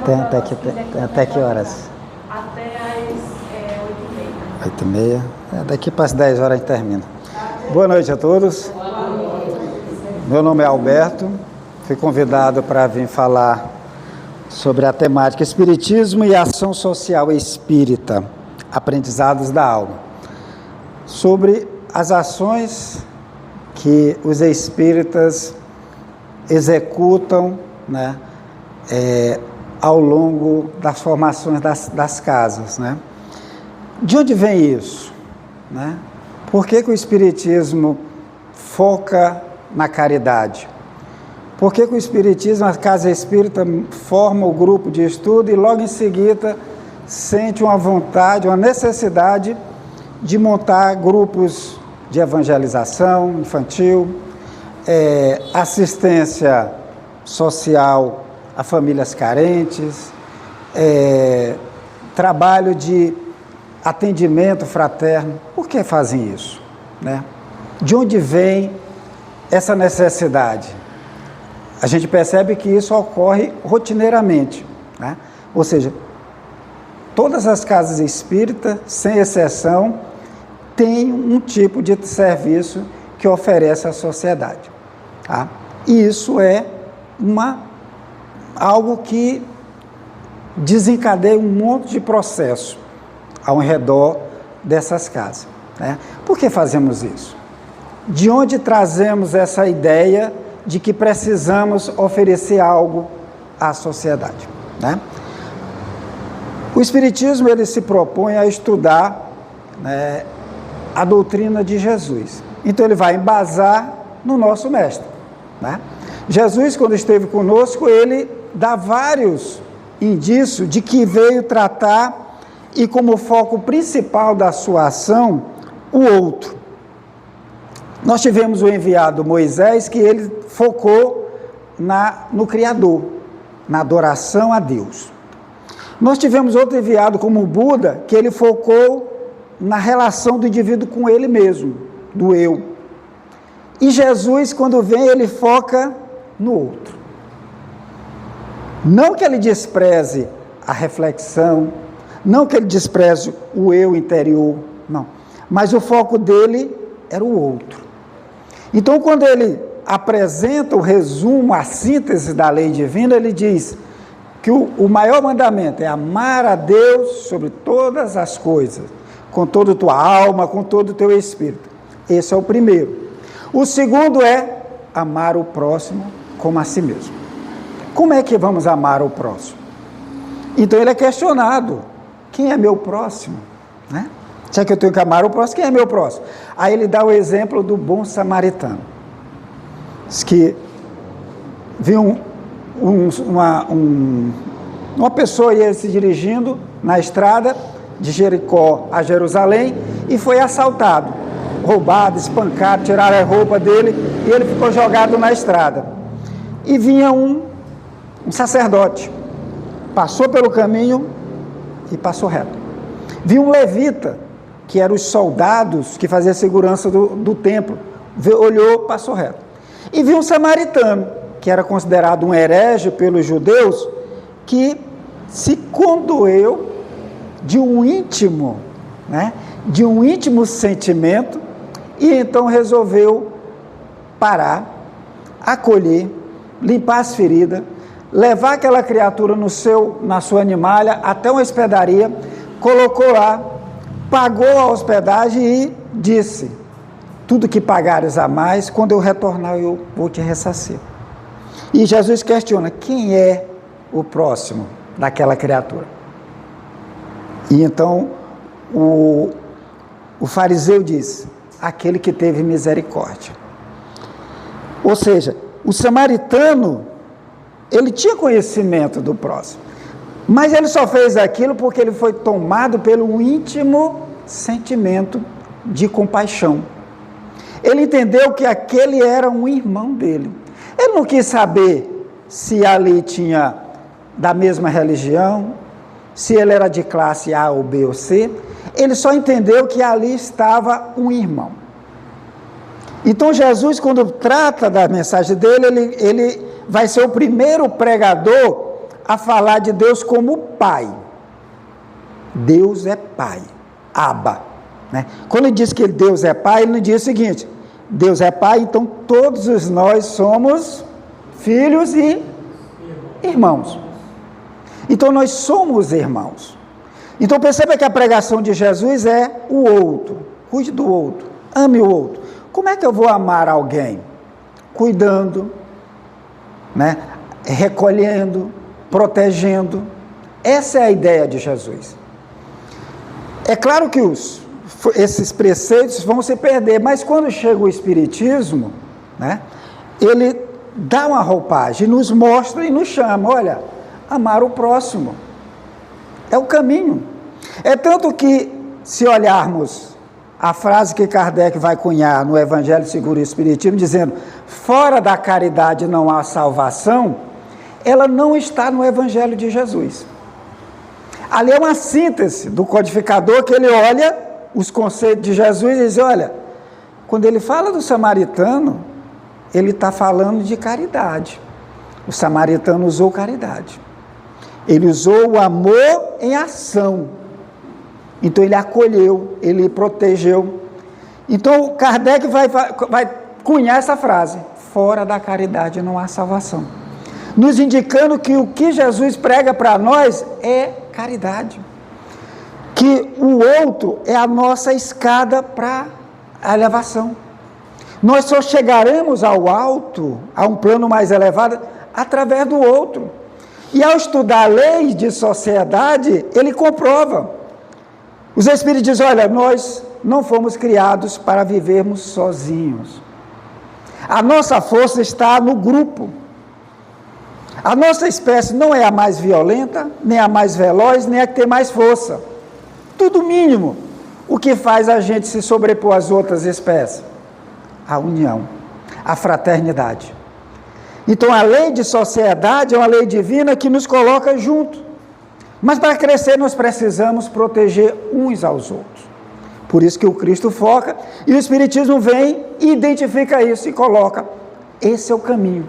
Tem até que horas? Até às 8h30. 8h30. Daqui para as 10 horas a gente termina. Boa noite a todos. Meu nome é Alberto. Fui convidado para vir falar sobre a temática Espiritismo e Ação Social Espírita, aprendizados da alma. Sobre as ações que os espíritas executam, né, ao longo das formações das casas, né? De onde vem isso, né? Por que o Espiritismo foca na caridade? Por que o Espiritismo, a Casa Espírita, forma o grupo de estudo e logo em seguida sente uma vontade, uma necessidade de montar grupos de evangelização infantil, assistência social a famílias carentes, trabalho de atendimento fraterno? Por que fazem isso, né? De onde vem essa necessidade? A gente percebe que isso ocorre rotineiramente, né? Ou seja, todas as casas espíritas, sem exceção, têm um tipo de serviço que oferece à sociedade, tá? E isso é algo que desencadeia um monte de processo ao redor dessas casas, né? Por que fazemos isso? De onde trazemos essa ideia de que precisamos oferecer algo à sociedade, né? O Espiritismo, ele se propõe a estudar, né, a doutrina de Jesus. Então ele vai embasar no nosso mestre, né? Jesus, quando esteve conosco, ele dá vários indícios de que veio tratar e como foco principal da sua ação, o outro. Nós tivemos o enviado Moisés, que ele focou no Criador, na adoração a Deus. Nós tivemos outro enviado como o Buda, que ele focou na relação do indivíduo com ele mesmo, do eu. E Jesus, quando vem, ele foca no outro. Não que ele despreze a reflexão, não que ele despreze o eu interior, não. Mas o foco dele era o outro. Então, quando ele apresenta o resumo, a síntese da lei divina, ele diz que o maior mandamento é amar a Deus sobre todas as coisas, com toda a tua alma, com todo o teu espírito. Esse é o primeiro. O segundo é amar o próximo como a si mesmo. Como é que vamos amar o próximo? Então ele é questionado: quem é meu próximo, né? Já que eu tenho que amar o próximo, quem é meu próximo? Aí ele dá o exemplo do bom samaritano. Diz que viu uma pessoa ia se dirigindo na estrada de Jericó a Jerusalém e foi assaltado, roubado, espancado, tiraram a roupa dele e ele ficou jogado na estrada. E vinha um sacerdote, passou pelo caminho e passou reto. Viu um levita, que eram os soldados que faziam segurança do templo, olhou, passou reto. E viu um samaritano, que era considerado um herege pelos judeus, que se condoeu de um íntimo, né, de um íntimo sentimento, e então resolveu parar, acolher, limpar as feridas, levar aquela criatura na sua animalha até uma hospedaria, colocou lá, pagou a hospedagem e disse: tudo que pagares a mais, quando eu retornar eu vou te ressarcir. E Jesus questiona: quem é o próximo daquela criatura? E então o fariseu diz: aquele que teve misericórdia. Ou seja, o samaritano, ele tinha conhecimento do próximo, mas ele só fez aquilo porque ele foi tomado pelo íntimo sentimento de compaixão. Ele entendeu que aquele era um irmão dele. Ele não quis saber se ali tinha da mesma religião, se ele era de classe A ou B ou C. Ele só entendeu que ali estava um irmão. Então Jesus, quando trata da mensagem dele, ele vai ser o primeiro pregador a falar de Deus como Pai. Deus é Pai, Abba, né? Quando ele diz que Deus é Pai, ele não diz o seguinte: Deus é Pai, então todos nós somos filhos e irmãos. Então nós somos irmãos. Então perceba que a pregação de Jesus é o outro, cuide do outro, ame o outro. Como é que eu vou amar alguém? Cuidando, né? Recolhendo, protegendo. Essa é a ideia de Jesus. É claro que esses preceitos vão se perder, mas quando chega o Espiritismo, né, ele dá uma roupagem, nos mostra e nos chama, olha, amar o próximo é o caminho. É tanto que, se olharmos a frase que Kardec vai cunhar no Evangelho segundo o Espiritismo, dizendo, fora da caridade não há salvação, ela não está no Evangelho de Jesus. Ali é uma síntese do codificador, que ele olha os conceitos de Jesus e diz, olha, quando ele fala do samaritano, ele está falando de caridade. O samaritano usou caridade. Ele usou o amor em ação. Então ele acolheu, ele protegeu. Então Kardec vai cunhar essa frase, fora da caridade não há salvação. Nos indicando que o que Jesus prega para nós é caridade. Que o outro é a nossa escada para a elevação. Nós só chegaremos ao alto, a um plano mais elevado, através do outro. E ao estudar leis de sociedade, ele comprova. Os Espíritos dizem, olha, nós não fomos criados para vivermos sozinhos. A nossa força está no grupo. A nossa espécie não é a mais violenta, nem a mais veloz, nem a que tem mais força. Tudo mínimo. O que faz a gente se sobrepor às outras espécies? A união, a fraternidade. Então a lei de sociedade é uma lei divina que nos coloca juntos. Mas para crescer nós precisamos proteger uns aos outros. Por isso que o Cristo foca e o Espiritismo vem e identifica isso e coloca, esse é o caminho.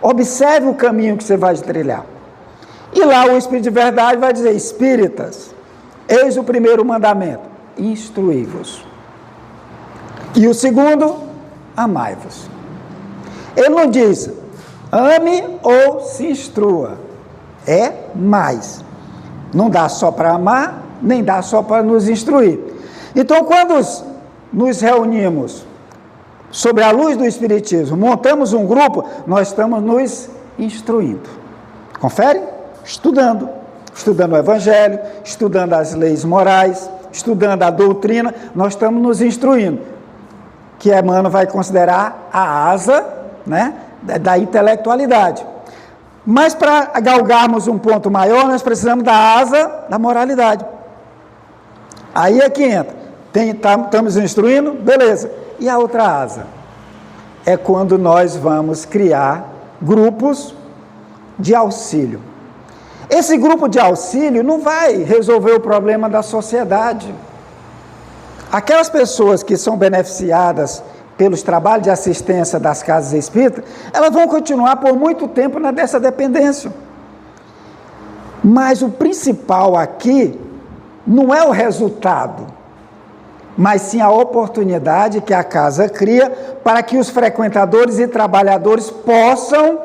Observe o caminho que você vai trilhar. E lá o Espírito de Verdade vai dizer, espíritas, eis o primeiro mandamento, instruí-vos. E o segundo, amai-vos. Ele não diz, ame ou se instrua. É mais. Não dá só para amar, nem dá só para nos instruir. Então, quando nos reunimos sob a luz do Espiritismo, montamos um grupo, nós estamos nos instruindo. Confere? Estudando o Evangelho, estudando as leis morais, estudando a doutrina, nós estamos nos instruindo. Que Emmanuel vai considerar a asa, né, da intelectualidade. Mas para galgarmos um ponto maior, nós precisamos da asa da moralidade. Aí é que entra. Estamos instruindo? Beleza. E a outra asa? É quando nós vamos criar grupos de auxílio. Esse grupo de auxílio não vai resolver o problema da sociedade. Aquelas pessoas que são beneficiadas pelos trabalhos de assistência das casas espíritas, elas vão continuar por muito tempo dessa dependência. Mas o principal aqui não é o resultado, mas sim a oportunidade que a casa cria para que os frequentadores e trabalhadores possam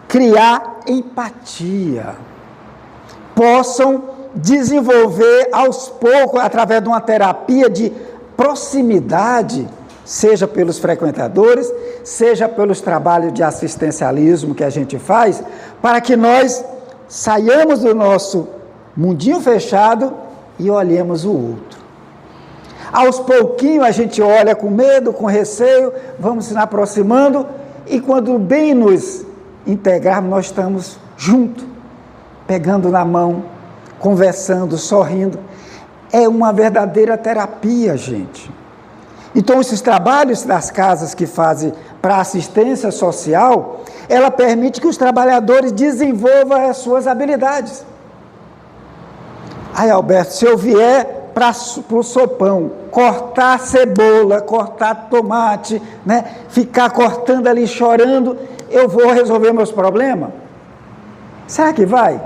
criar empatia, possam desenvolver aos poucos, através de uma terapia de proximidade, seja pelos frequentadores, seja pelos trabalhos de assistencialismo que a gente faz, para que nós saiamos do nosso mundinho fechado e olhemos o outro. Aos pouquinhos a gente olha com medo, com receio, vamos se aproximando e quando bem nos integrarmos, nós estamos juntos, pegando na mão, conversando, sorrindo. É uma verdadeira terapia, gente. Então, esses trabalhos das casas que fazem para assistência social, ela permite que os trabalhadores desenvolvam as suas habilidades. Aí, Alberto, se eu vier para o sopão, cortar cebola, cortar tomate, né, ficar cortando ali, chorando, eu vou resolver meus problemas? Será que vai?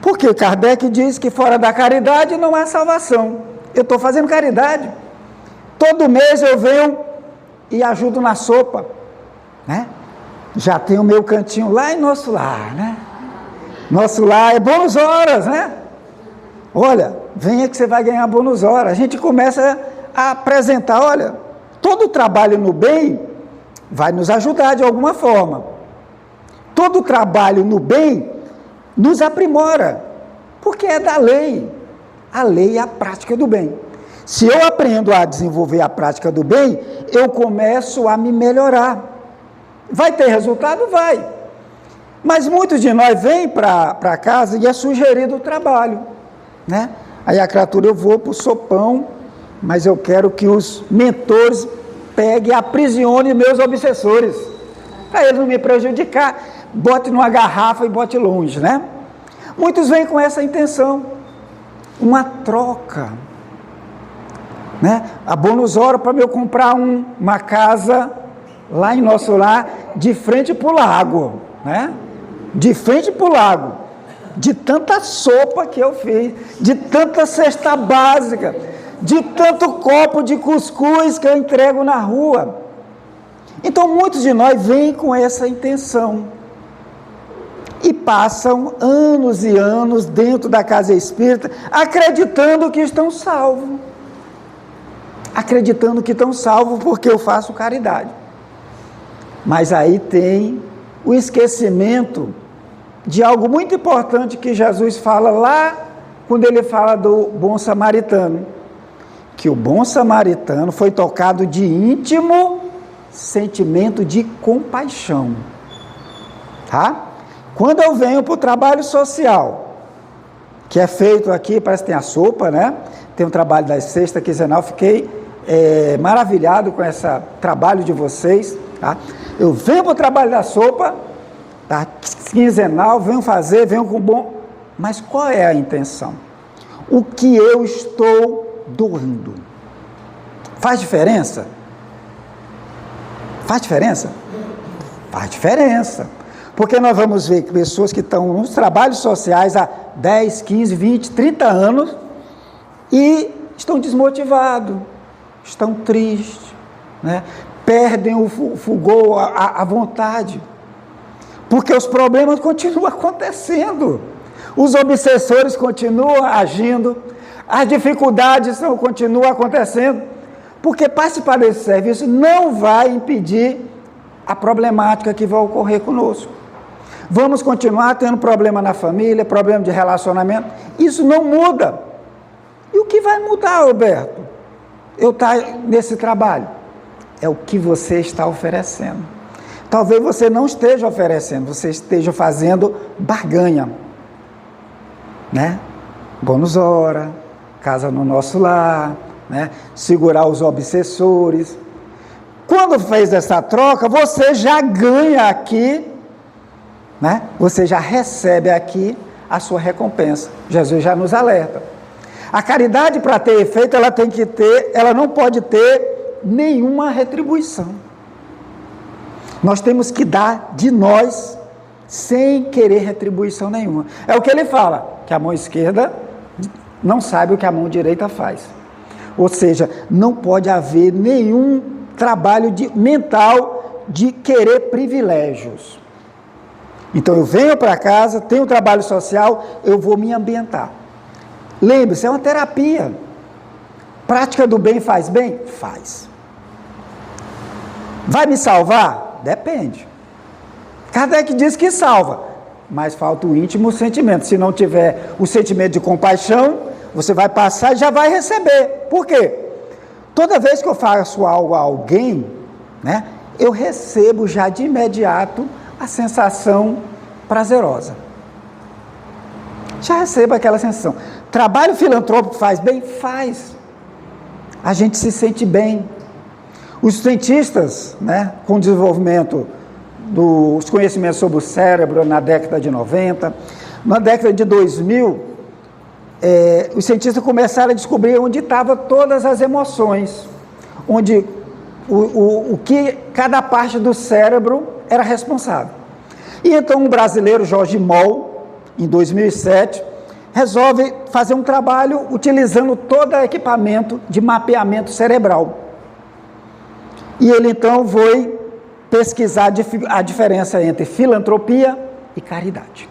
Porque Kardec diz que fora da caridade não há salvação. Eu estou fazendo caridade. Todo mês eu venho e ajudo na sopa, né? Já tem o meu cantinho lá em Nosso Lar, né? Nosso Lar é bônus horas, né? Olha, venha que você vai ganhar bônus horas. A gente começa a apresentar, olha, todo o trabalho no bem vai nos ajudar de alguma forma. Todo o trabalho no bem nos aprimora, porque é da lei. A lei é a prática do bem. Se eu aprendo a desenvolver a prática do bem, eu começo a me melhorar. Vai ter resultado? Vai. Mas muitos de nós vêm para casa e é sugerido o trabalho, né? Aí a criatura, eu vou para o sopão, mas eu quero que os mentores peguem e aprisionem meus obsessores, para eles não me prejudicar, bote numa garrafa e bote longe, né? Muitos vêm com essa intenção, uma troca, né? A bônus hora para eu comprar uma casa lá em Nosso Lar, de frente para o lago, né? De frente para o lago, de tanta sopa que eu fiz, de tanta cesta básica, de tanto copo de cuscuz que eu entrego na rua. Então muitos de nós vêm com essa intenção e passam anos e anos dentro da casa espírita, acreditando que estão salvos. Acreditando que estão salvos porque eu faço caridade. Mas aí tem o esquecimento de algo muito importante que Jesus fala lá, quando ele fala do bom samaritano, que o bom samaritano foi tocado de íntimo sentimento de compaixão, tá? Quando eu venho para o trabalho social, que é feito aqui, parece que tem a sopa, né? Tem um trabalho da sexta quinzenal, fiquei maravilhado com esse trabalho de vocês, tá? Eu venho para o trabalho da sopa, tá? Quinzenal, venho com bom... Mas qual é a intenção? O que eu estou doando? Faz diferença? Faz diferença? Faz diferença. Porque nós vamos ver que pessoas que estão nos trabalhos sociais há 10, 15, 20, 30 anos e estão desmotivados, estão tristes, né? Perdem o fulgor, a vontade, porque os problemas continuam acontecendo, os obsessores continuam agindo, as dificuldades continuam acontecendo, porque participar desse serviço não vai impedir a problemática que vai ocorrer conosco. Vamos continuar tendo problema na família, problema de relacionamento, isso não muda. E o que vai mudar, Roberto? Eu estar nesse trabalho? É o que você está oferecendo. Talvez você não esteja oferecendo, você esteja fazendo barganha, né? Bônus hora, casa no Nosso Lar, né? Segurar os obsessores. Quando fez essa troca, você já ganha aqui, né? Você já recebe aqui a sua recompensa. Jesus já nos alerta. A caridade, para ter efeito, ela não pode ter nenhuma retribuição. Nós temos que dar de nós sem querer retribuição nenhuma. É o que ele fala, que a mão esquerda não sabe o que a mão direita faz. Ou seja, não pode haver nenhum trabalho mental de querer privilégios. Então eu venho para casa, tenho trabalho social, eu vou me ambientar. Lembre-se, é uma terapia. Prática do bem faz bem? Faz. Vai me salvar? Depende. Kardec diz que salva, mas falta o íntimo sentimento. Se não tiver o sentimento de compaixão, você vai passar e já vai receber. Por quê? Toda vez que eu faço algo a alguém, né, eu recebo já de imediato a sensação prazerosa. Já recebo aquela sensação. Trabalho filantrópico faz bem? Faz. A gente se sente bem. Os cientistas, né, com o desenvolvimento dos conhecimentos sobre o cérebro na década de 90, na década de 2000, os cientistas começaram a descobrir onde estavam todas as emoções, onde o que cada parte do cérebro era responsável. E então um brasileiro, Jorge Moll, em 2007, resolve fazer um trabalho utilizando todo equipamento de mapeamento cerebral. E ele então foi pesquisar a diferença entre filantropia e caridade.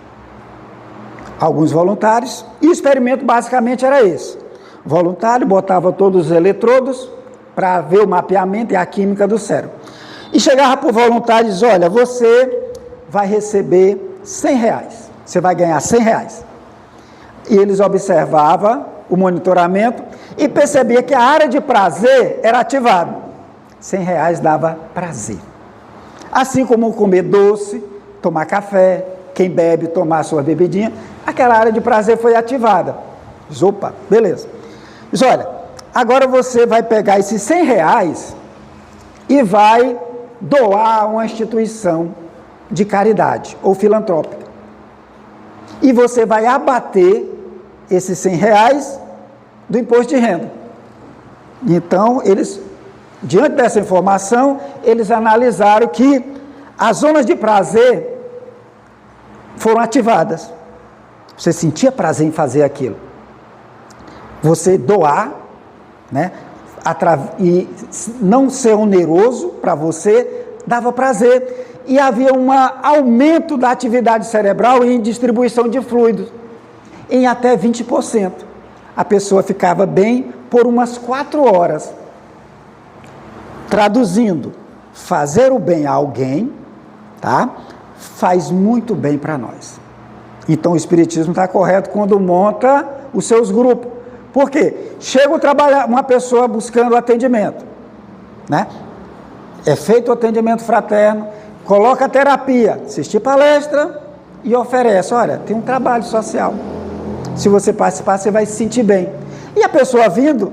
Alguns voluntários, e o experimento basicamente era esse. O voluntário botava todos os eletrodos para ver o mapeamento e a química do cérebro. E chegava para o voluntário e dizia, olha, você vai receber R$100, você vai ganhar R$100. E eles observavam o monitoramento e percebia que a área de prazer era ativada. R$100 dava prazer. Assim como comer doce, tomar café, quem bebe, tomar sua bebidinha, aquela área de prazer foi ativada. Diz, opa, beleza. Diz, olha, agora você vai pegar esses R$100 e vai doar a uma instituição de caridade ou filantrópica. E você vai abater esses R$100 do imposto de renda. Então, eles, diante dessa informação, eles analisaram que as zonas de prazer foram ativadas. Você sentia prazer em fazer aquilo. Você doar, né, e não ser oneroso para você, dava prazer. E havia um aumento da atividade cerebral em distribuição de fluidos, em até 20%. A pessoa ficava bem por umas 4 horas. Traduzindo, fazer o bem a alguém, tá, faz muito bem para nós. Então o Espiritismo está correto quando monta os seus grupos. Por quê? Chega uma pessoa buscando atendimento, né? É feito o atendimento fraterno, coloca a terapia, assistir palestra e oferece, olha, tem um trabalho social. Se você participar, você vai se sentir bem. E a pessoa vindo,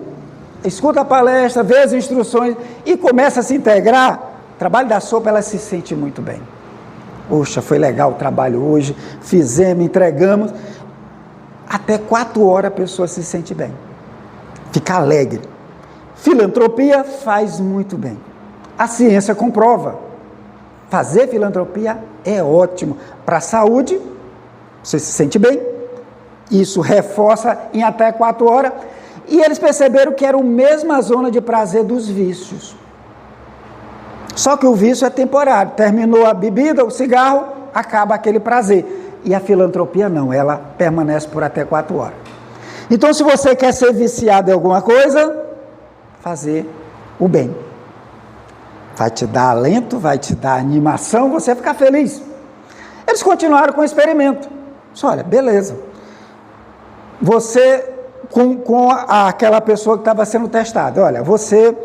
escuta a palestra, vê as instruções e começa a se integrar, o trabalho da sopa, ela se sente muito bem. Poxa, foi legal o trabalho hoje, fizemos, entregamos. Até 4 horas a pessoa se sente bem, fica alegre. Filantropia faz muito bem. A ciência comprova. Fazer filantropia é ótimo para a saúde, você se sente bem, isso reforça em até 4 horas, e eles perceberam que era a mesma zona de prazer dos vícios. Só que o vício é temporário, terminou a bebida, o cigarro, acaba aquele prazer. E a filantropia não, ela permanece por até 4 horas. Então, se você quer ser viciado em alguma coisa, fazer o bem. Vai te dar alento, vai te dar animação, você vai ficar feliz. Eles continuaram com o experimento. Só, olha, beleza. Você, com aquela pessoa que estava sendo testada, olha, você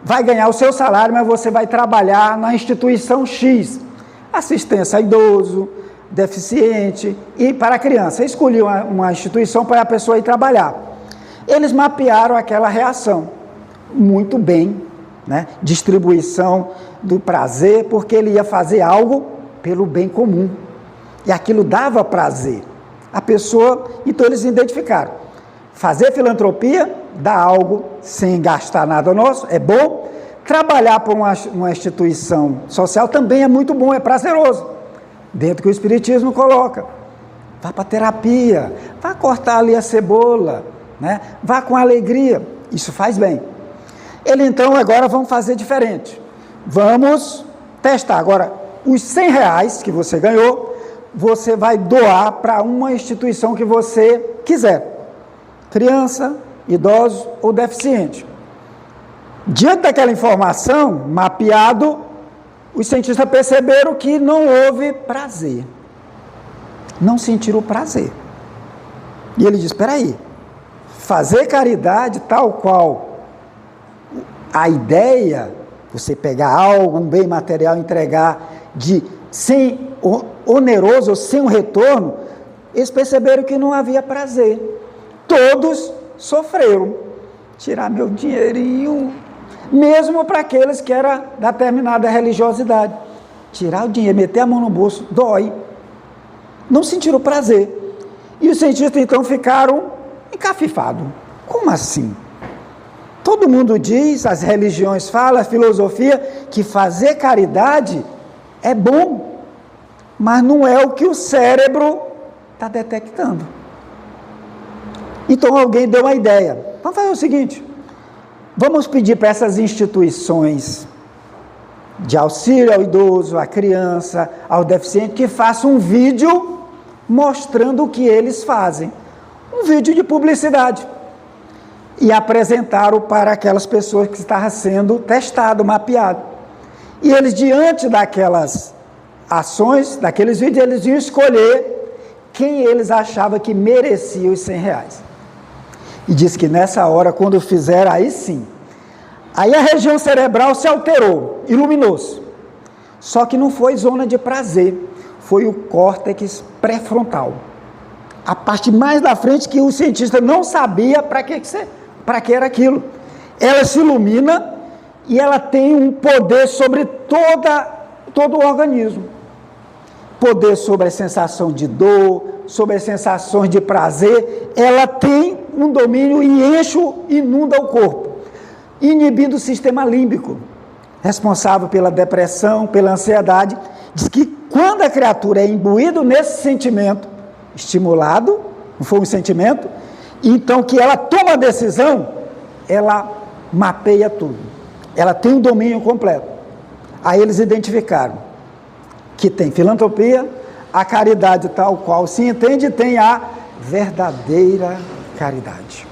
vai ganhar o seu salário, mas você vai trabalhar na instituição X. Assistência a idoso, deficiente e para criança. Escolhi uma instituição para a pessoa ir trabalhar. Eles mapearam aquela reação. Muito bem, né? Distribuição do prazer, porque ele ia fazer algo pelo bem comum. E aquilo dava prazer. A pessoa, então eles identificaram. Fazer filantropia dá algo sem gastar nada nosso, é bom. Trabalhar por uma instituição social também é muito bom, é prazeroso. Dentro que o Espiritismo coloca. Vá para a terapia, vá cortar ali a cebola, né? Vá com alegria, isso faz bem. Ele então, agora vamos fazer diferente. Vamos testar. Agora, os R$100 que você ganhou, você vai doar para uma instituição que você quiser. Criança, idoso ou deficiente. Diante daquela informação, mapeado, os cientistas perceberam que não houve prazer. Não sentiram prazer. E ele diz, espera aí, fazer caridade tal qual a ideia, você pegar algo, um bem material, entregar sem oneroso ou sem um retorno, eles perceberam que não havia prazer. Todos sofreram. Tirar meu dinheirinho, mesmo para aqueles que eram da determinada religiosidade. Tirar o dinheiro, meter a mão no bolso, dói. Não sentiram prazer. E os cientistas então ficaram encafifados. Como assim? Todo mundo diz, as religiões falam, a filosofia, que fazer caridade é bom. mas não é o que o cérebro está detectando. Então alguém deu uma ideia. Vamos fazer o seguinte, vamos pedir para essas instituições de auxílio ao idoso, à criança, ao deficiente, que façam um vídeo mostrando o que eles fazem. Um vídeo de publicidade. E apresentaram para aquelas pessoas que estavam sendo testado, mapeado. E eles, diante daquelas ações, daqueles vídeos, eles iam escolher quem eles achavam que merecia os R$100. E diz que nessa hora, quando fizeram, aí sim, aí a região cerebral se alterou, iluminou-se. Só que não foi zona de prazer, foi o córtex pré-frontal. A parte mais da frente que o cientista não sabia para que era aquilo. Ela se ilumina e ela tem um poder sobre todo o organismo. Poder sobre a sensação de dor, sobre as sensações de prazer. Ela tem um domínio e inunda o corpo, inibindo o sistema límbico, responsável pela depressão, pela ansiedade. Diz que quando a criatura é imbuída nesse sentimento, estimulado, não foi um sentimento, então que ela toma a decisão, ela mapeia tudo. Ela tem um domínio completo. Aí eles identificaram que tem filantropia, a caridade tal qual se entende, tem a verdadeira caridade.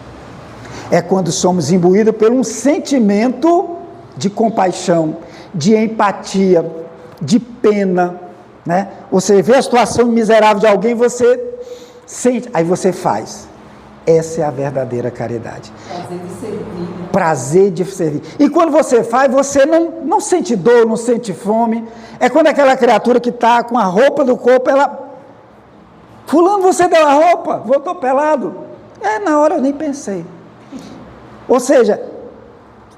É quando somos imbuídos por um sentimento de compaixão, de empatia, de pena, né? Você vê a situação miserável de alguém, você sente, aí você faz. Essa é a verdadeira caridade. Prazer de servir. Prazer de servir. E quando você faz, você não sente dor, não sente fome. É quando aquela criatura que está com a roupa do corpo, ela... Fulano, você deu a roupa, voltou pelado. Na hora eu nem pensei. Ou seja,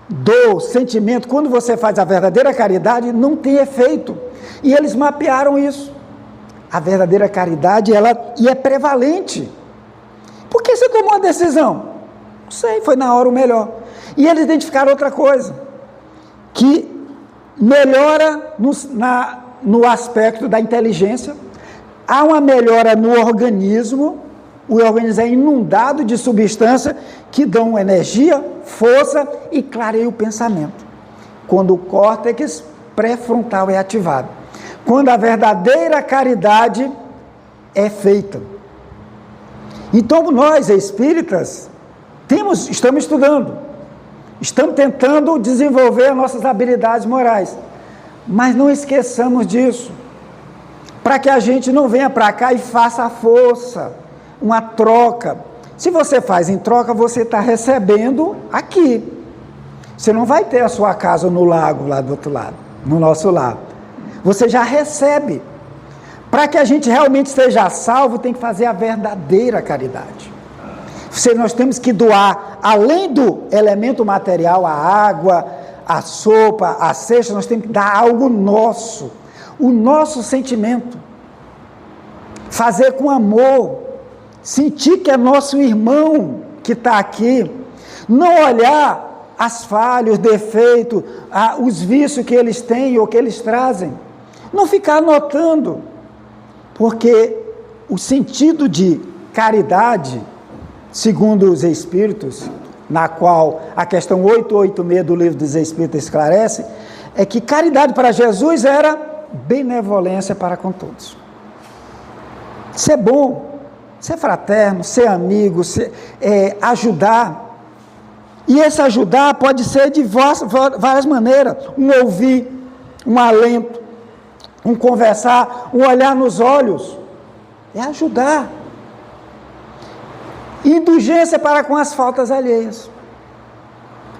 dor, sentimento, quando você faz a verdadeira caridade, não tem efeito. E eles mapearam isso. A verdadeira caridade, ela é prevalente. Por que você tomou a decisão? Não sei, foi na hora o melhor. E eles identificaram outra coisa, que melhora no aspecto da inteligência, há uma melhora no organismo, o organismo é inundado de substâncias que dão energia, força e clareia o pensamento. Quando o córtex pré-frontal é ativado. Quando a verdadeira caridade é feita. Então nós, espíritas, estamos estudando, estamos tentando desenvolver as nossas habilidades morais, mas não esqueçamos disso, para que a gente não venha para cá e faça a força, uma troca. Se você faz em troca, você está recebendo aqui. Você não vai ter a sua casa no lago, lá do outro lado, no nosso lado. Você já recebe. Para que a gente realmente esteja salvo, tem que fazer a verdadeira caridade. Nós temos que doar, além do elemento material, a água, a sopa, a cesta, nós temos que dar algo nosso, o nosso sentimento. Fazer com amor, sentir que é nosso irmão que está aqui, não olhar as falhas, os defeitos, os vícios que eles têm ou que eles trazem, não ficar anotando. Porque o sentido de caridade, segundo os Espíritos, na qual a questão 886 do Livro dos Espíritos esclarece, é que caridade para Jesus era benevolência para com todos. Ser bom, ser fraterno, ser amigo, ajudar. E esse ajudar pode ser de várias maneiras. Um ouvir, um alento, um conversar, um olhar nos olhos, é ajudar. Indulgência para com as faltas alheias.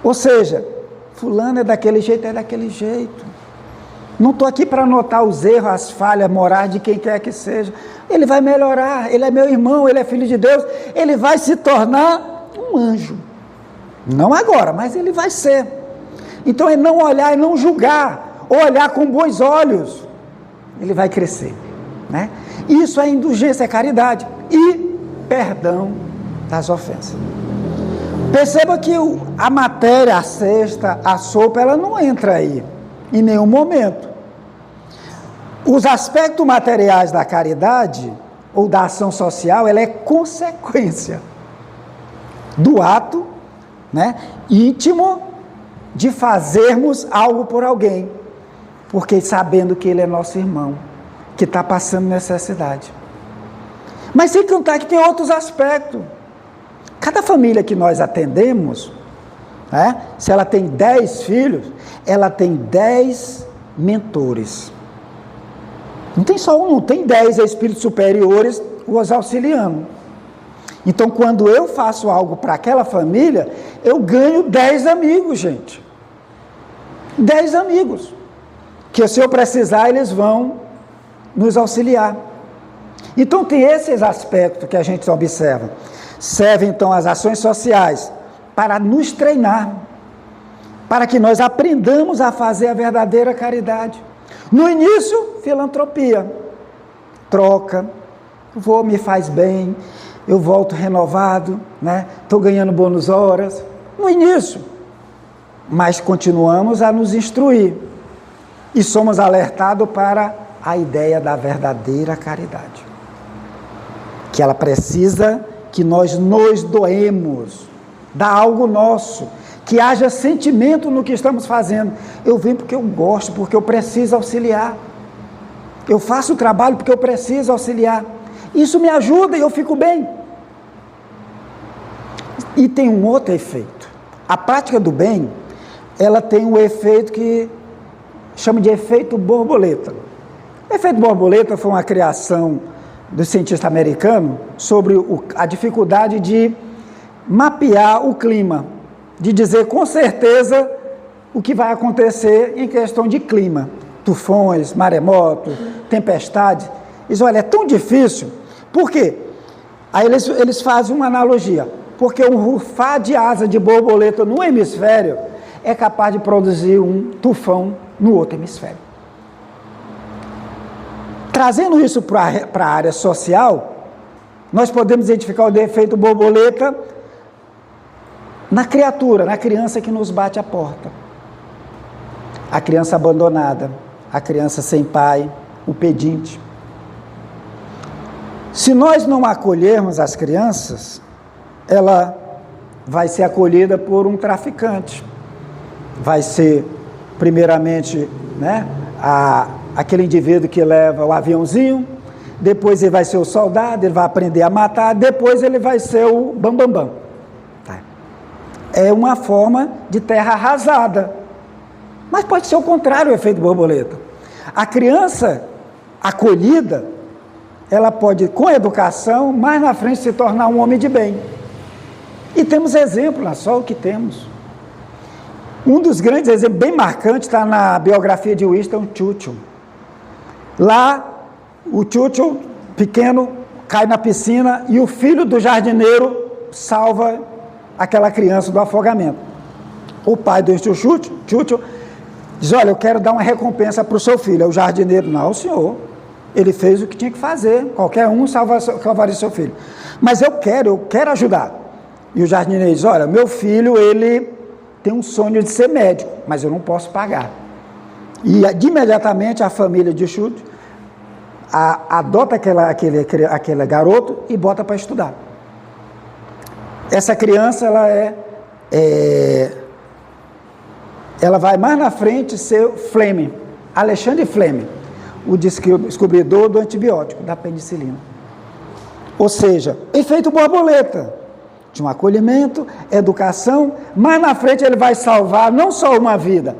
Ou seja, fulano é daquele jeito. Não estou aqui para anotar os erros, as falhas morais de quem quer que seja. Ele vai melhorar, ele é meu irmão, ele é filho de Deus, ele vai se tornar um anjo. Não agora, mas ele vai ser. Então é não olhar e não julgar, ou olhar com bons olhos. Ele vai crescer, né? Isso é indulgência, é caridade e perdão das ofensas. Perceba que a matéria, a cesta, a sopa, ela não entra aí em nenhum momento. Os aspectos materiais da caridade ou da ação social, ela é consequência do ato, né, íntimo de fazermos algo por alguém, porque sabendo que ele é nosso irmão, que está passando necessidade. Mas sem contar que tem outros aspectos. Cada família que nós atendemos, né, se ela tem 10 filhos, ela tem 10 mentores. Não tem só um, não tem 10 espíritos superiores os auxiliando. Então, quando eu faço algo para aquela família, eu ganho 10 amigos, gente. 10 amigos. Que se eu precisar, eles vão nos auxiliar. Então, tem esses aspectos que a gente observa. Servem, então, as ações sociais para nos treinar, para que nós aprendamos a fazer a verdadeira caridade. No início, filantropia. Troca, me faz bem, eu volto renovado, né? Estou ganhando bônus horas. No início. Mas continuamos a nos instruir. E somos alertados para a ideia da verdadeira caridade. Que ela precisa que nós nos doemos, dar algo nosso, que haja sentimento no que estamos fazendo. Eu venho porque eu gosto, porque eu preciso auxiliar. Eu faço o trabalho porque eu preciso auxiliar. Isso me ajuda e eu fico bem. E tem um outro efeito. A prática do bem, ela tem um efeito que chama de efeito borboleta. O efeito borboleta foi uma criação do cientista americano sobre a dificuldade de mapear o clima, de dizer com certeza o que vai acontecer em questão de clima, tufões, maremoto, tempestade. Eles, olha, é tão difícil. Por quê? Aí eles fazem uma analogia, porque um rufar de asa de borboleta no hemisfério é capaz de produzir um tufão no outro hemisfério. Trazendo isso para a área social, nós podemos identificar o efeito borboleta na criatura, na criança que nos bate a porta. A criança abandonada, a criança sem pai, o pedinte. Se nós não acolhermos as crianças, ela vai ser acolhida por um traficante. Vai ser, primeiramente, né, aquele indivíduo que leva o aviãozinho, depois ele vai ser o soldado, ele vai aprender a matar, depois ele vai ser o bambambam. É uma forma de terra arrasada. Mas pode ser o contrário, o efeito borboleta. A criança acolhida, ela pode, com educação, mais na frente se tornar um homem de bem. E temos exemplos, lá só o que temos. Um dos grandes exemplos, bem marcantes, está na biografia de Winston Churchill. Lá, o Churchill, pequeno, cai na piscina e o filho do jardineiro salva aquela criança do afogamento. O pai do Churchill diz, olha, eu quero dar uma recompensa para o seu filho. É o jardineiro, não, senhor. Ele fez o que tinha que fazer. Qualquer um salvaria seu filho. Mas eu quero ajudar. E o jardineiro diz, olha, meu filho, ele tem um sonho de ser médico, mas eu não posso pagar. E imediatamente a família de Churchill adota aquele garoto e bota para estudar. Essa criança, ela vai mais na frente ser Fleming, Alexandre Fleming, o descobridor do antibiótico, da penicilina. Ou seja, efeito borboleta, de um acolhimento, educação, mais na frente ele vai salvar não só uma vida,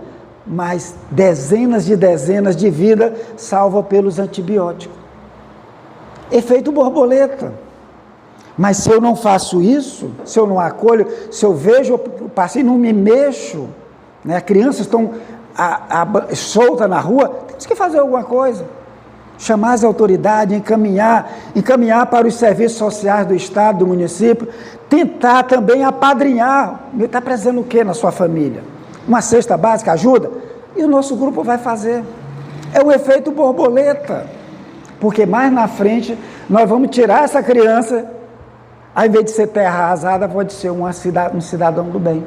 mas dezenas de vidas salvas pelos antibióticos. Efeito borboleta. Mas se eu não faço isso, se eu não acolho, se eu vejo, eu passei e não me mexo, né? Crianças estão soltas na rua, temos que fazer alguma coisa. Chamar as autoridades, encaminhar para os serviços sociais do Estado, do município, tentar também apadrinhar. Está precisando o quê na sua família? Uma cesta básica ajuda? E o nosso grupo vai fazer. É o efeito borboleta. Porque mais na frente, nós vamos tirar essa criança, ao invés de ser terra arrasada, pode ser um cidadão do bem.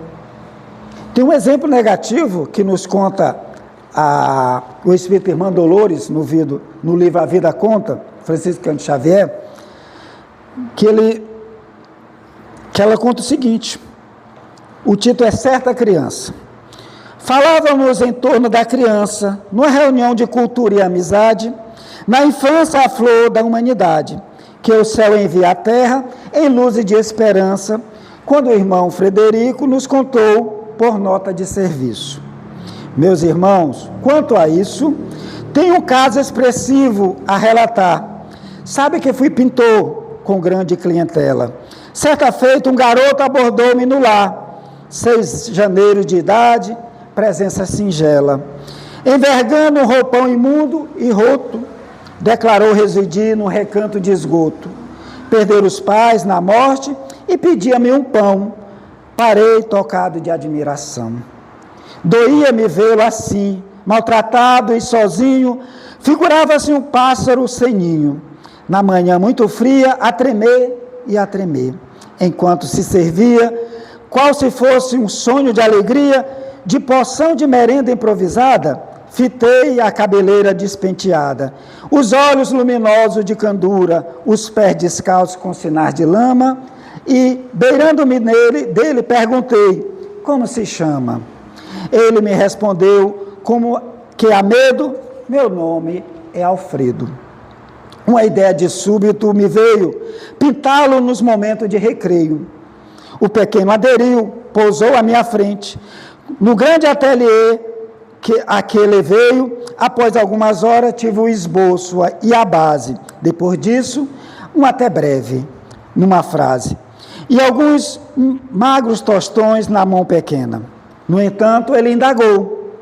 Tem um exemplo negativo que nos conta o Espírito Irmã Dolores, no livro A Vida Conta, Francisco Cândido Xavier, que ela conta o seguinte, o título é Certa Criança. Falávamos em torno da criança, numa reunião de cultura e amizade, na infância a flor da humanidade, que o céu envia à terra em luz de esperança, quando o irmão Frederico nos contou por nota de serviço. Meus irmãos, quanto a isso, tenho um caso expressivo a relatar. Sabe que fui pintor com grande clientela. Certa feita, um garoto abordou-me no lar, 6 de janeiro de idade, presença singela. Envergando um roupão imundo e roto, declarou residir num recanto de esgoto. Perder os pais na morte e pedia-me um pão. Parei tocado de admiração. Doía-me vê-lo assim, maltratado e sozinho, figurava-se um pássaro sem ninho. Na manhã muito fria, a tremer e a tremer, enquanto se servia, qual se fosse um sonho de alegria, de porção de merenda improvisada, fitei a cabeleira despenteada, os olhos luminosos de candura, os pés descalços com sinais de lama, e, beirando-me dele, perguntei, como se chama? Ele me respondeu, como que há medo, meu nome é Alfredo. Uma ideia de súbito me veio, pintá-lo nos momentos de recreio. O pequeno aderiu, pousou à minha frente. No grande ateliê a que ele veio, após algumas horas tive o esboço e a base. Depois disso, um até breve, numa frase. E alguns magros tostões na mão pequena. No entanto, ele indagou,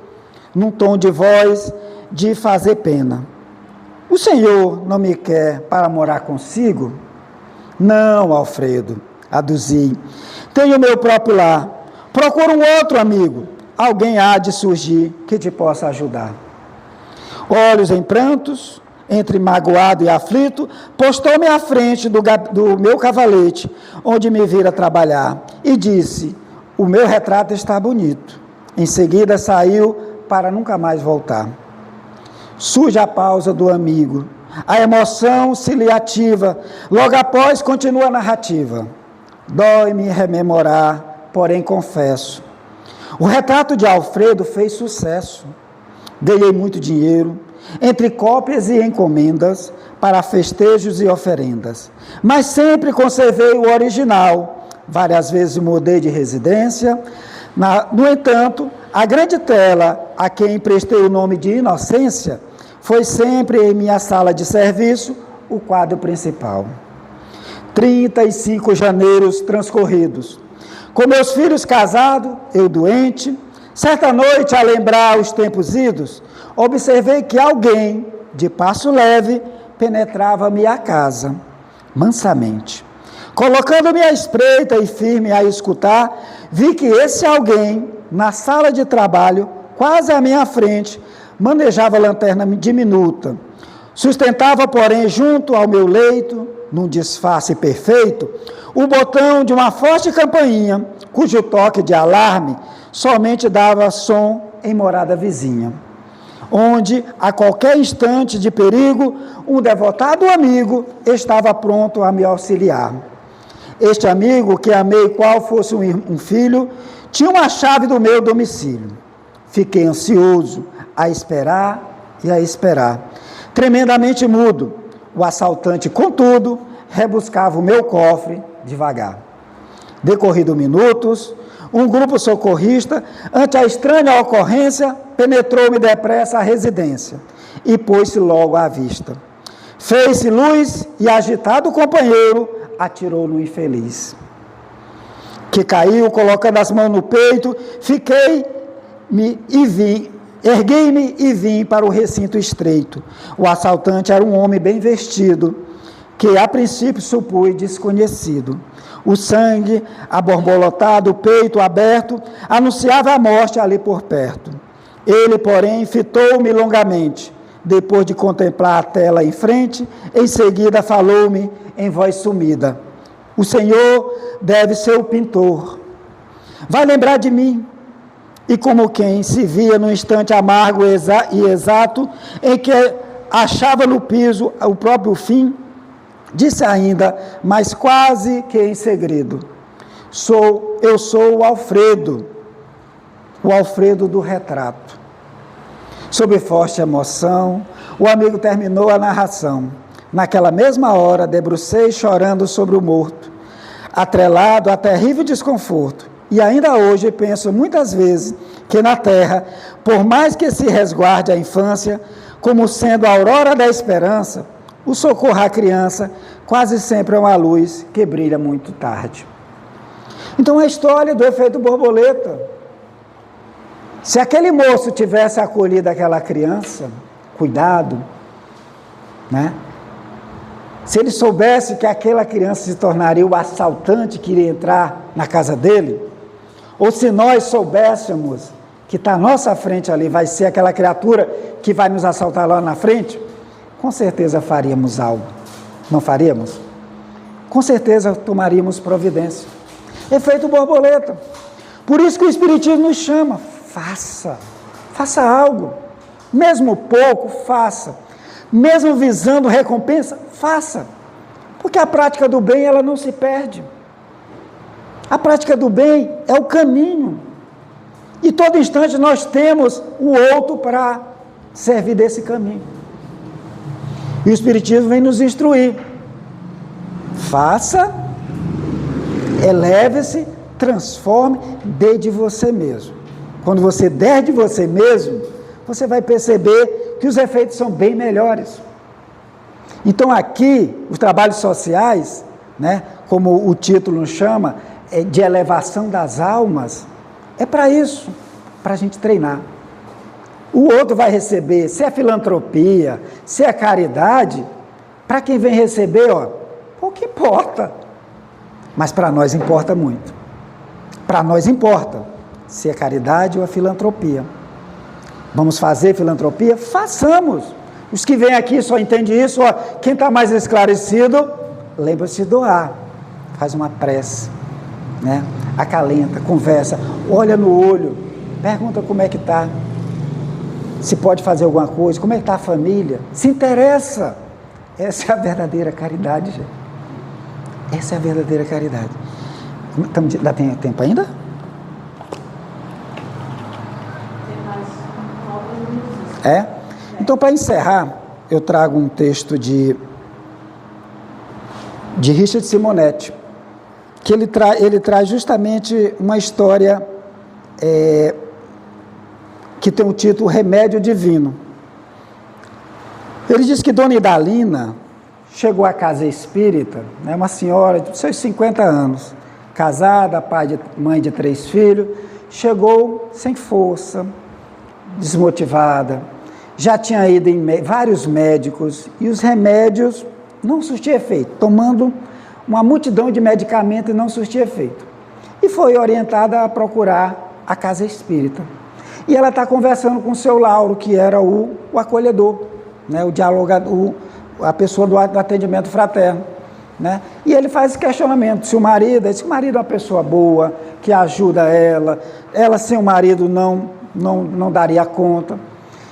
num tom de voz de fazer pena. O senhor não me quer para morar consigo? Não, Alfredo, aduzi. Tenho meu próprio lar. Procura um outro amigo. Alguém há de surgir que te possa ajudar. Olhos em prantos, entre magoado e aflito, postou-me à frente do meu cavalete, onde me vira trabalhar, e disse, o meu retrato está bonito. Em seguida saiu para nunca mais voltar. Surge a pausa do amigo. A emoção se lhe ativa. Logo após, continua a narrativa. Dói-me rememorar, porém confesso. O retrato de Alfredo fez sucesso. Ganhei muito dinheiro, entre cópias e encomendas, para festejos e oferendas. Mas sempre conservei o original. Várias vezes mudei de residência. No entanto, a grande tela, a quem emprestei o nome de Inocência, foi sempre em minha sala de serviço o quadro principal. 35 janeiros transcorridos. Com meus filhos casados, eu doente, certa noite, a lembrar os tempos idos, observei que alguém, de passo leve, penetrava minha casa, mansamente. Colocando-me à espreita e firme a escutar, vi que esse alguém, na sala de trabalho, quase à minha frente, manejava a lanterna diminuta. Sustentava, porém, junto ao meu leito, num disfarce perfeito, o botão de uma forte campainha, cujo toque de alarme somente dava som em morada vizinha, onde, a qualquer instante de perigo, um devotado amigo estava pronto a me auxiliar. Este amigo, que amei qual fosse um filho, tinha uma chave do meu domicílio. Fiquei ansioso, a esperar e a esperar. Tremendamente mudo, o assaltante, contudo, rebuscava o meu cofre devagar. Decorrido minutos, um grupo socorrista, ante a estranha ocorrência, penetrou-me depressa à residência e pôs-se logo à vista. Fez-se luz e, agitado o companheiro, atirou no infeliz, que caiu, colocando as mãos no peito. Erguei-me e vim para o recinto estreito. O assaltante era um homem bem vestido, que a princípio supus desconhecido. O sangue aborbolotado, o peito aberto, anunciava a morte ali por perto. Ele, porém, fitou-me longamente. Depois de contemplar a tela em frente, em seguida falou-me em voz sumida. O senhor deve ser o pintor. Vai lembrar de mim. e como quem se via num instante amargo e exato, em que achava no piso o próprio fim, disse ainda, mas quase que em segredo, eu sou o Alfredo do retrato. Sob forte emoção, o amigo terminou a narração. Naquela mesma hora, debrucei chorando sobre o morto, atrelado a terrível desconforto. E ainda hoje penso muitas vezes que na terra, por mais que se resguarde a infância, como sendo a aurora da esperança, o socorro à criança quase sempre é uma luz que brilha muito tarde. Então a história do efeito borboleta. Se aquele moço tivesse acolhido aquela criança, cuidado, né? Se ele soubesse que aquela criança se tornaria o assaltante que iria entrar na casa dele, ou se nós soubéssemos que está à nossa frente ali, vai ser aquela criatura que vai nos assaltar lá na frente, com certeza faríamos algo. Não faríamos? Com certeza tomaríamos providência. Efeito borboleta. Por isso que o Espiritismo nos chama, faça algo. Mesmo pouco, faça. Mesmo visando recompensa, faça. Porque a prática do bem, ela não se perde. A prática do bem é o caminho. E todo instante nós temos o outro para servir desse caminho. E o Espiritismo vem nos instruir. Faça, eleve-se, transforme, dê de você mesmo. Quando você der de você mesmo, você vai perceber que os efeitos são bem melhores. Então aqui, os trabalhos sociais, né, como o título nos chama, de elevação das almas, é para isso, para a gente treinar. O outro vai receber, se é filantropia, se é caridade, para quem vem receber, pouco importa. Mas para nós importa muito. Para nós importa se é caridade ou é filantropia. Vamos fazer filantropia? Façamos. Os que vêm aqui só entendem isso. Quem está mais esclarecido, lembra-se de doar. Faz uma prece, né? Acalenta, conversa, olha no olho, pergunta como é que está, se pode fazer alguma coisa, como é que está a família, se interessa. Essa é a verdadeira caridade, gente. Essa é a verdadeira caridade. Dá tempo ainda? Então, para encerrar, eu trago um texto de Richard Simonetti, que ele traz justamente uma história que tem o título Remédio Divino. Ele diz que Dona Idalina chegou à casa espírita, né, uma senhora de seus 50 anos, casada, mãe de 3 filhos, chegou sem força, desmotivada, já tinha ido em vários médicos e os remédios não surtiam efeito, tomando uma multidão de medicamentos e não surtia efeito. E foi orientada a procurar a casa espírita. E ela está conversando com o seu Lauro, que era o acolhedor, né, o dialogador, a pessoa do atendimento fraterno. Né? E ele faz esse questionamento, se o marido é uma pessoa boa, que ajuda ela sem o marido não daria conta.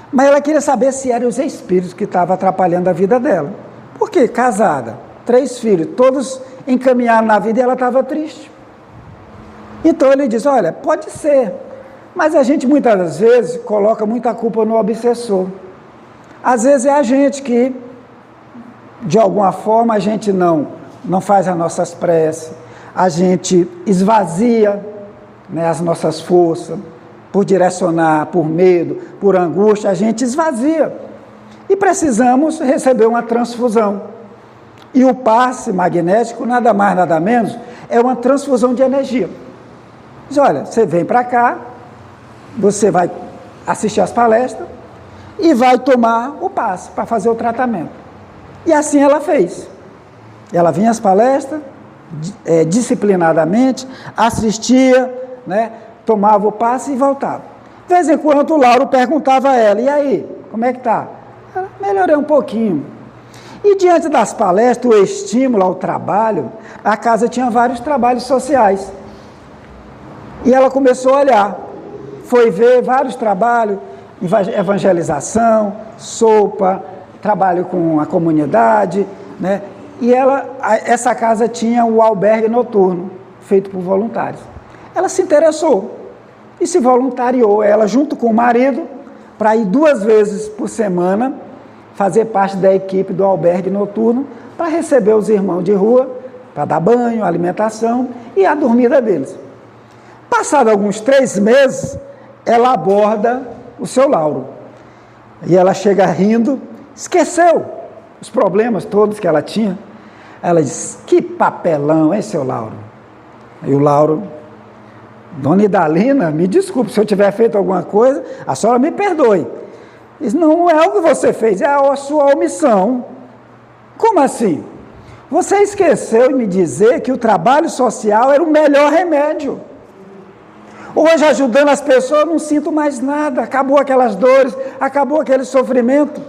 Mas ela queria saber se eram os espíritos que estavam atrapalhando a vida dela. Por quê? Casada, 3 filhos, todos encaminharam na vida e ela estava triste. Então ele diz, olha, pode ser, mas a gente muitas vezes coloca muita culpa no obsessor. Às vezes é a gente que, de alguma forma, a gente não faz as nossas preces, a gente esvazia, né, as nossas forças, por direcionar, por medo, por angústia, a gente esvazia. E precisamos receber uma transfusão. E o passe magnético, nada mais, nada menos, é uma transfusão de energia. Diz, olha, você vem para cá, você vai assistir às palestras e vai tomar o passe para fazer o tratamento. E assim ela fez. Ela vinha às palestras, disciplinadamente, assistia, né, tomava o passe e voltava. De vez em quando o Lauro perguntava a ela, e aí, como é que está? Melhorei um pouquinho. E diante das palestras, o estímulo ao trabalho, a casa tinha vários trabalhos sociais. E ela começou a olhar, foi ver vários trabalhos, evangelização, sopa, trabalho com a comunidade, né? E essa casa tinha o albergue noturno, feito por voluntários. Ela se interessou e se voluntariou, ela junto com o marido, para ir 2 vezes por semana, fazer parte da equipe do albergue noturno, para receber os irmãos de rua, para dar banho, alimentação e a dormida deles. Passado alguns 3 meses, ela aborda o seu Lauro. E ela chega rindo, esqueceu os problemas todos que ela tinha. Ela diz, que papelão, hein, seu Lauro? E o Lauro, dona Idalina, me desculpe, se eu tiver feito alguma coisa, a senhora me perdoe. Diz, não é o que você fez, é a sua omissão. Como assim? Você esqueceu de me dizer que o trabalho social era o melhor remédio. Hoje, ajudando as pessoas, eu não sinto mais nada. Acabou aquelas dores, acabou aquele sofrimento.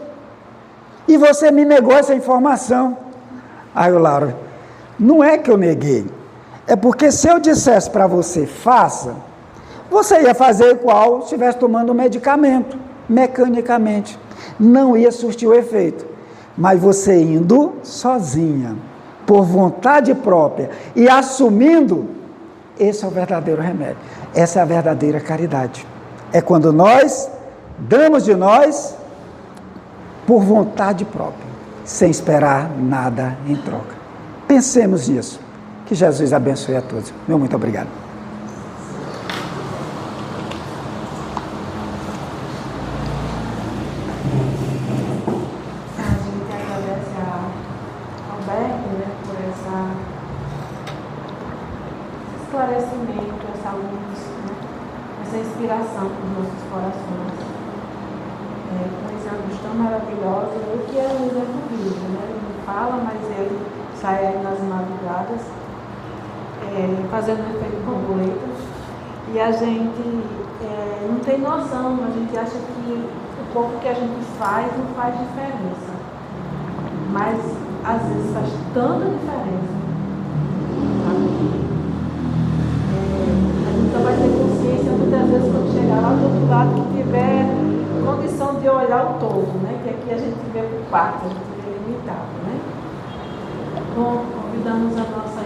E você me negou essa informação. Aí o Lauro, não é que eu neguei. É porque se eu dissesse para você, faça, você ia fazer igual se estivesse tomando um medicamento, mecanicamente. Não ia surtir o efeito. Mas você indo sozinha, por vontade própria, e assumindo, esse é o verdadeiro remédio. Essa é a verdadeira caridade. É quando nós damos de nós por vontade própria, sem esperar nada em troca. Pensemos nisso. Que Jesus abençoe a todos. Meu muito obrigado. A gente agradece ao Alberto, né, por esse esclarecimento, essa luz, né, essa inspiração para os nossos corações. Com esse anúncio tão maravilhoso, o que é um exemplo vivo, né? Ele não fala, mas ele sai aí nas madrugadas, fazendo efeito borboleta, e a gente não tem noção, a gente acha que o pouco que a gente faz não faz diferença, mas às vezes faz tanta diferença. A gente só vai ter consciência muitas vezes quando chegar lá do outro lado, que tiver condição de olhar o todo, né? Que aqui a gente vê por parte, a gente vê limitado, né? Bom, convidamos a nossa